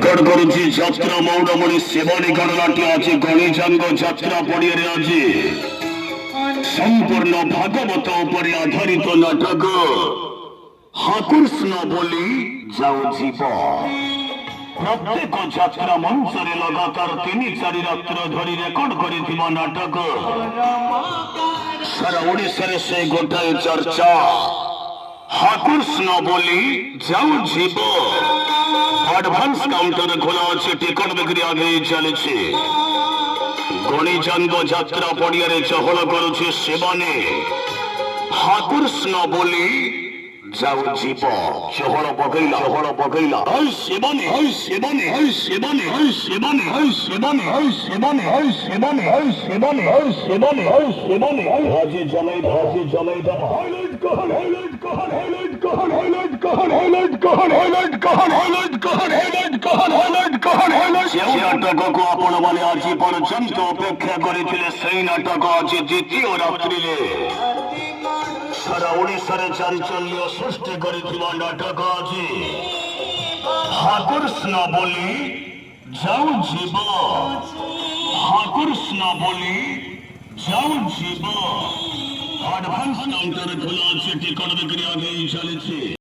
Record করছি যাত্রা মৌডমণি সেবানী গণনাটি আছে গণিতাঙ্গ যাত্রা পড়িয়ে আছে সম্পূর্ণ ভাগবত উপরে আধারিত নাটক হাকুর্ষ্ণ বলি যাও জীব প্রত্যেক যাত্রা মঞ্চরে লগাতার 3-4 রাত্র ধরি রেকর্ড করিଥିବା নাটক সারা ওড়িশারে সেই গোটাଏ চর্চা হাকুর্ষ্ণ বলি যাও জীব অ্যাডভান্স কাউন্টারে খোলা আছে টিকট বিক্রি আগেই চালিছে গণিতাঙ্গ যাত্রা পড়িয়ারে চহল করুছে সেবানে হাকুর্ষ্ণ বলি যাও জীব চহল পকাইলা ওই সেবানে ওই সেবানে ওই সেবানে ওই সেবানে ওই সেবানে ওই সেবানে ওই সেবানে ওই সেবানে ওই সেবানে ওই সেবানে হাজি জমাই হাইলাইট কহন হাইলাইট কহন হাইলাইট কহন হাইলাইট কহন হাইলাইট কহন হাইলাইট কহন হাইলাইট কহন হাইলাইট কহন হাইলাইট কহন হাইলাইট সেই নাটকକୁ ଆପଣମାନେ ଆଜି ପର୍ଯ୍ୟନ୍ତ ଅପେକ୍ଷା କରିଥିଲେ ସେଇ ନାଟକ ଆଜି ଦ୍ୱିତୀୟ ରାତ୍ରିରେ ସାରା ଓଡ଼ିଶାରେ ଚାଞ୍ଚଲ୍ୟ ସୃଷ୍ଟି କରିଥିବା ନାଟକ ଅଛି ହାକୁର୍ଷ୍ଣ ବୋଲି ଯାଉ ଯିବ ହାକୁର୍ଷ୍ଣ ବୋଲି ଯାଉ ଯିବ ଆଡଭାନ୍ସ କାଉଣ୍ଟର ଖୋଲା ଅଛି ଟିକଟ ବିକ୍ରି ଆଗେଇ ଚାଲିଛି।